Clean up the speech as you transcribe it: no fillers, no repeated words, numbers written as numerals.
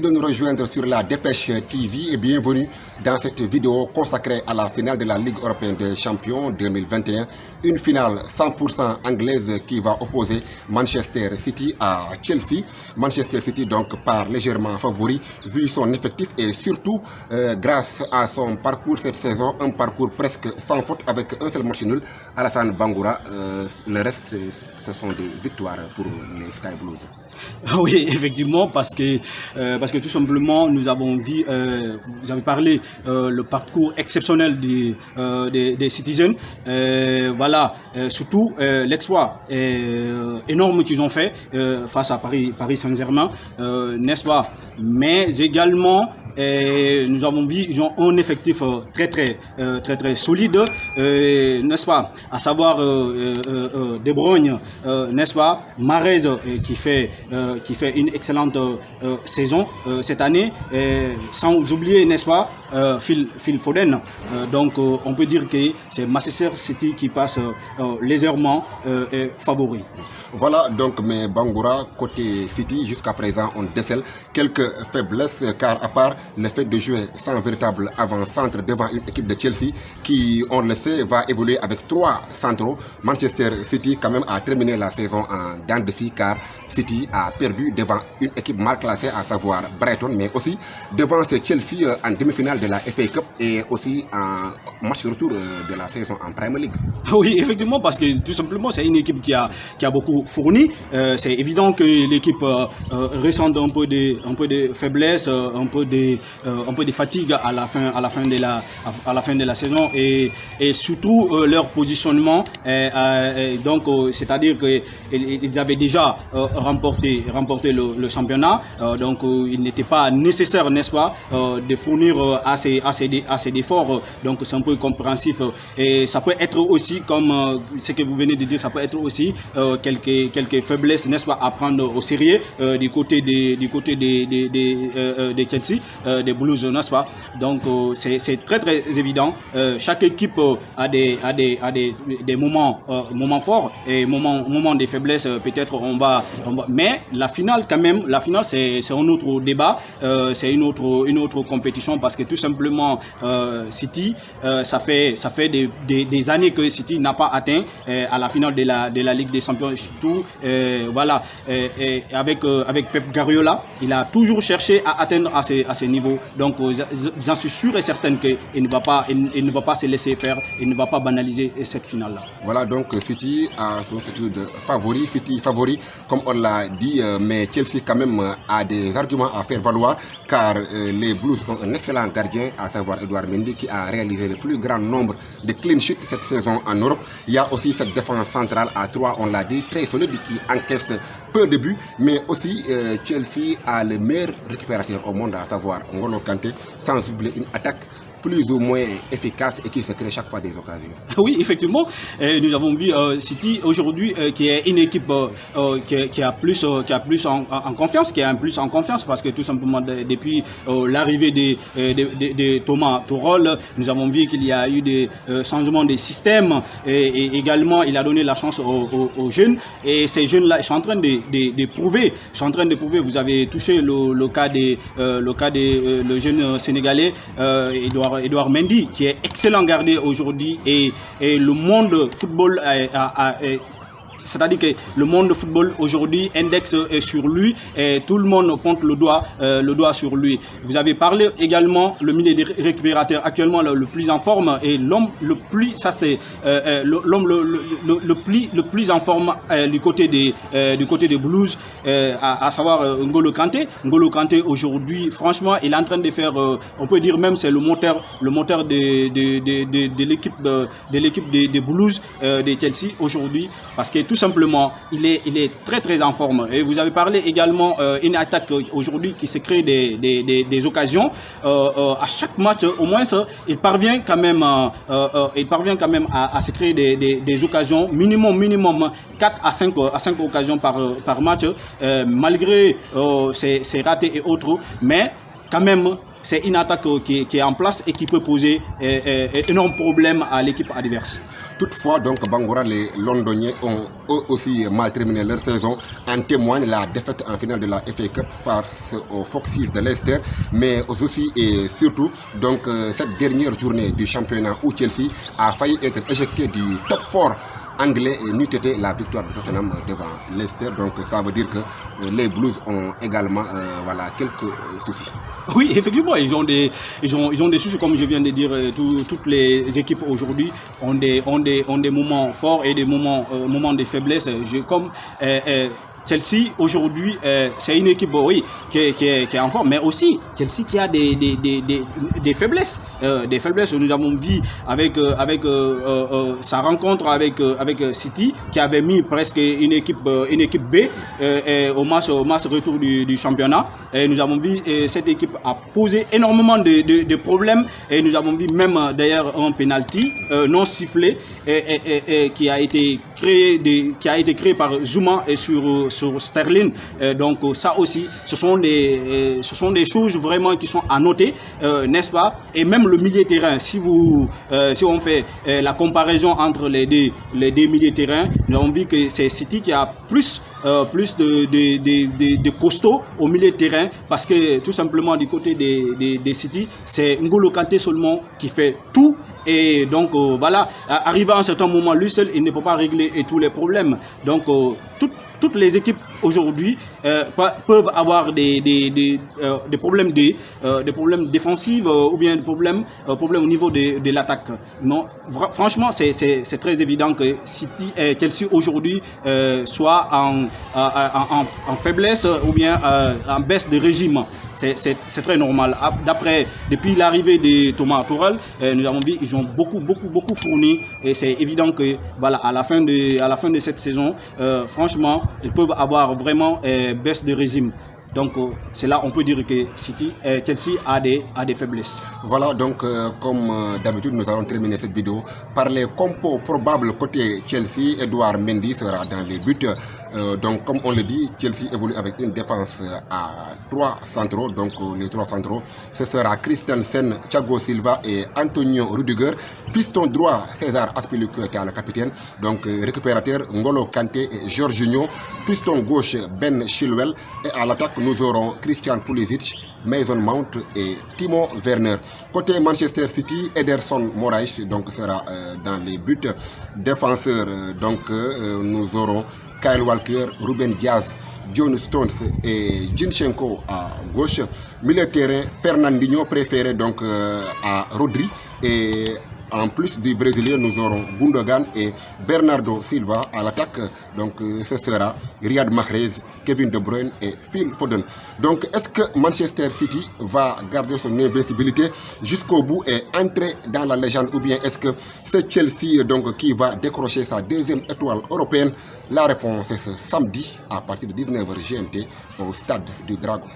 de nous rejoindre sur la Dépêche TV et bienvenue dans cette vidéo consacrée à la finale de la Ligue européenne des champions 2021. Une finale 100% anglaise qui va opposer Manchester City à Chelsea. Manchester City donc part légèrement favori vu son effectif et surtout grâce à son parcours cette saison, un parcours presque sans faute avec un seul match nul, Alassane Bangoura. Le reste, ce sont des victoires pour les Sky Blues. Oui, effectivement, parce que tout simplement, nous avons vu, vous avez parlé, le parcours exceptionnel des Citizens. Voilà, surtout l'exploit énorme qu'ils ont fait face à Paris Saint-Germain, n'est-ce pas? Mais également, nous avons vu, ils ont un effectif très solide, n'est-ce pas? À savoir De Bruyne, n'est-ce pas? Mahrez qui fait une excellente saison cette année, sans oublier, n'est-ce pas, Phil Foden. Donc on peut dire que c'est Manchester City qui passe légèrement favori. Voilà donc, mais Bangoura, côté City, jusqu'à présent on décèle quelques faiblesses, car à part le fait de jouer sans véritable avant-centre devant une équipe de Chelsea qui, on le sait, va évoluer avec 3 centraux, Manchester City quand même a terminé la saison en dents de scie, car City a perdu devant une équipe mal classée, à savoir Brighton, mais aussi devant ce Chelsea en demi-finale de la FA Cup et aussi en match retour de la saison en Premier League. Oui, effectivement, parce que tout simplement c'est une équipe qui a beaucoup fourni. C'est évident que l'équipe ressent un peu de faiblesse, un peu de fatigue à la fin de la saison et surtout leur positionnement. Donc c'est-à-dire qu'ils avaient déjà remporté le championnat, donc il n'était pas nécessaire, n'est-ce pas, de fournir assez d'efforts. Donc c'est un peu compréhensif et ça peut être aussi, comme ce que vous venez de dire, ça peut être aussi quelques faiblesses, n'est-ce pas, à prendre au sérieux du côté des Chelsea, des Blues, n'est-ce pas. Donc c'est très évident. Chaque équipe a des moments forts et moments de faiblesse. Peut-être on va, mais la finale quand même, c'est un autre débat, c'est une autre compétition, parce que tout simplement City, ça fait des années que City n'a pas atteint à la finale de la Ligue des Champions, surtout voilà, avec Pep Guardiola, il a toujours cherché à atteindre à ce niveau. Donc j'en suis sûr et certain qu'il ne va pas se laisser faire, il ne va pas banaliser cette finale là. Voilà donc City a son statut de favori, comme on l'a dit, mais Chelsea quand même a des arguments à faire valoir, car les Blues ont un excellent gardien, à savoir Edouard Mendy, qui a réalisé le plus grand nombre de clean sheets cette saison en Europe. Il y a aussi cette défense centrale à 3, on l'a dit, très solide, qui encaisse peu de buts, mais aussi Chelsea a le meilleur récupérateur au monde, à savoir N'Golo Kanté, sans oublier une attaque plus ou moins efficace et qui se crée chaque fois des occasions. Oui, effectivement, nous avons vu City aujourd'hui qui est une équipe qui a plus en confiance, parce que tout simplement depuis l'arrivée de Thomas Tuchel, nous avons vu qu'il y a eu des changements de système et également il a donné la chance aux jeunes, et ces jeunes-là ils sont en train de prouver, vous avez touché le cas de le jeune sénégalais Edouard Mendy, qui est excellent gardé aujourd'hui, et le monde football c'est-à-dire que le monde de football aujourd'hui indexe sur lui et tout le monde pointe le doigt sur lui. Vous avez parlé également le milieu des récupérateurs actuellement le plus en forme, et l'homme le plus, ça c'est l'homme le plus en forme du côté des Blues, à savoir N'Golo Kanté. N'Golo Kanté aujourd'hui, franchement, il est en train de faire, on peut dire même c'est le moteur de l'équipe des Blues de Chelsea aujourd'hui, parce que tout simplement, il est très en forme. Et vous avez parlé également une attaque aujourd'hui qui se crée des occasions. À chaque match, au moins, il parvient quand même à se créer des occasions, minimum 4 à 5 occasions par match, malgré ses ratés et autres. Mais quand même, c'est une attaque qui est en place et qui peut poser énorme problème à l'équipe adverse. Toutefois, donc, Bangoura, les Londoniens ont eux aussi mal terminé leur saison. En témoigne la défaite en finale de la FA Cup face aux Foxes de Leicester, mais aussi et surtout donc, cette dernière journée du championnat où Chelsea a failli être éjecté du top 4 anglais et n'eût été la victoire de Tottenham devant Leicester. Donc ça veut dire que les Blues ont également voilà, quelques soucis. Oui, effectivement, ils ont des soucis, comme je viens de dire. Toutes les équipes aujourd'hui ont des moments forts et des moments de faiblesse. Chelsea aujourd'hui, c'est une équipe oui, qui est en forme, mais aussi Chelsea qui a des faiblesses. Des faiblesses. Nous avons vu avec sa rencontre avec City, qui avait mis presque une équipe B au match retour du championnat. Et nous avons vu cette équipe a posé énormément de problèmes. Et nous avons vu même d'ailleurs un penalty non sifflé qui a été créé par Zouma et sur Sterling. Donc ça aussi, ce sont des choses vraiment qui sont à noter, n'est-ce pas? Et même le milieu terrain, si on fait la comparaison entre les deux milieux terrain, nous avons vu que c'est City qui a plus de costauds au milieu de terrain, parce que tout simplement du côté des City, c'est N'Golo Kanté seulement qui fait tout. Et donc voilà, arrivé à un certain moment, lui seul, il ne peut pas régler tous les problèmes. Donc toutes les équipes aujourd'hui peuvent avoir des problèmes des problèmes défensifs ou bien des problèmes au niveau de l'attaque. Non, franchement, c'est très évident que Chelsea aujourd'hui soit en faiblesse ou bien en baisse de régime. C'est très normal. Depuis l'arrivée de Thomas Tuchel, nous avons vu ils ont beaucoup fourni, et c'est évident que voilà, à la fin de cette saison, franchement, ils peuvent avoir vraiment baisse de régime. Donc c'est là on peut dire que Chelsea a des faiblesses. Voilà, donc comme d'habitude, nous allons terminer cette vidéo par les compos probables côté Chelsea. Edouard Mendy sera dans les buts. Donc comme on le dit, Chelsea évolue avec une défense à 3 centraux. Donc les 3 centraux, ce sera Christensen, Thiago Silva et Antonio Rudiger. Piston droit, César Azpilicueta qui est le capitaine. Donc récupérateur, N'Golo Kanté et Jorginho. Piston gauche, Ben Chilwell. Et à l'attaque, nous aurons Christian Pulisic, Mason Mount et Timo Werner. Côté Manchester City, Ederson Moraes donc sera dans les buts. Défenseurs, donc nous aurons Kyle Walker, Ruben Diaz, John Stones et Zinchenko à gauche. Milieu de terrain, Fernandinho préféré donc à Rodri. Et en plus du Brésilien, nous aurons Gundogan et Bernardo Silva à l'attaque. Donc ce sera Riyad Mahrez, Kevin De Bruyne et Phil Foden. Donc est-ce que Manchester City va garder son invincibilité jusqu'au bout et entrer dans la légende, ou bien est-ce que c'est Chelsea donc qui va décrocher sa deuxième étoile européenne? La réponse est ce samedi à partir de 19h GMT au stade du Dragon.